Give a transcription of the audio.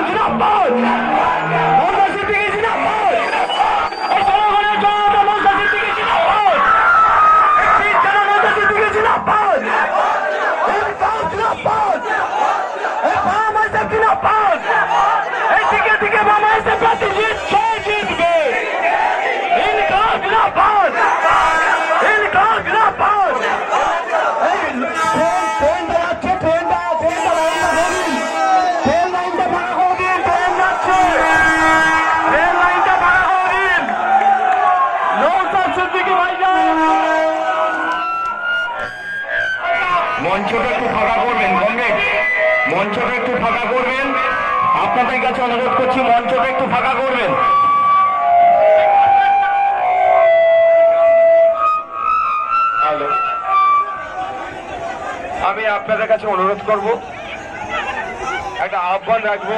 জিন্দাবাদ মমতা সিদ্দিকী জিন্দাবাদ এই জনগণের জনতা মমতা সিদ্দিকী জিন্দাবাদ এই জনতা মমতা সিদ্দিকী জিন্দাবাদ ইনসাফ জিন্দাবাদ এই বাবা সাহেব জিন্দাবাদ এই দিকে দিকে বাবা সাহেব প্রার্থী জিতবে ইনসাফ জিন্দাবাদ ইনসাফ জিন্দাবাদ এই ট্রেন যাচ্ছে ট্রেনটা লাইনটা ভাড়া করে দিন ট্রেন যাচ্ছে ট্রেন লাইনটা ভাড়া করে দিন নৌসাদ সিদ্দিকী ভাইজান মঞ্চটা একটু ফাঁকা করবেন কমরেড মঞ্চটা একটু ফাঁকা করবেন আপনাদের কাছে অনুরোধ করছি মঞ্চটা একটু ফাঁকা করবেন হ্যালো আমি আপনাদের কাছে অনুরোধ করব একটা আহ্বান রাখবো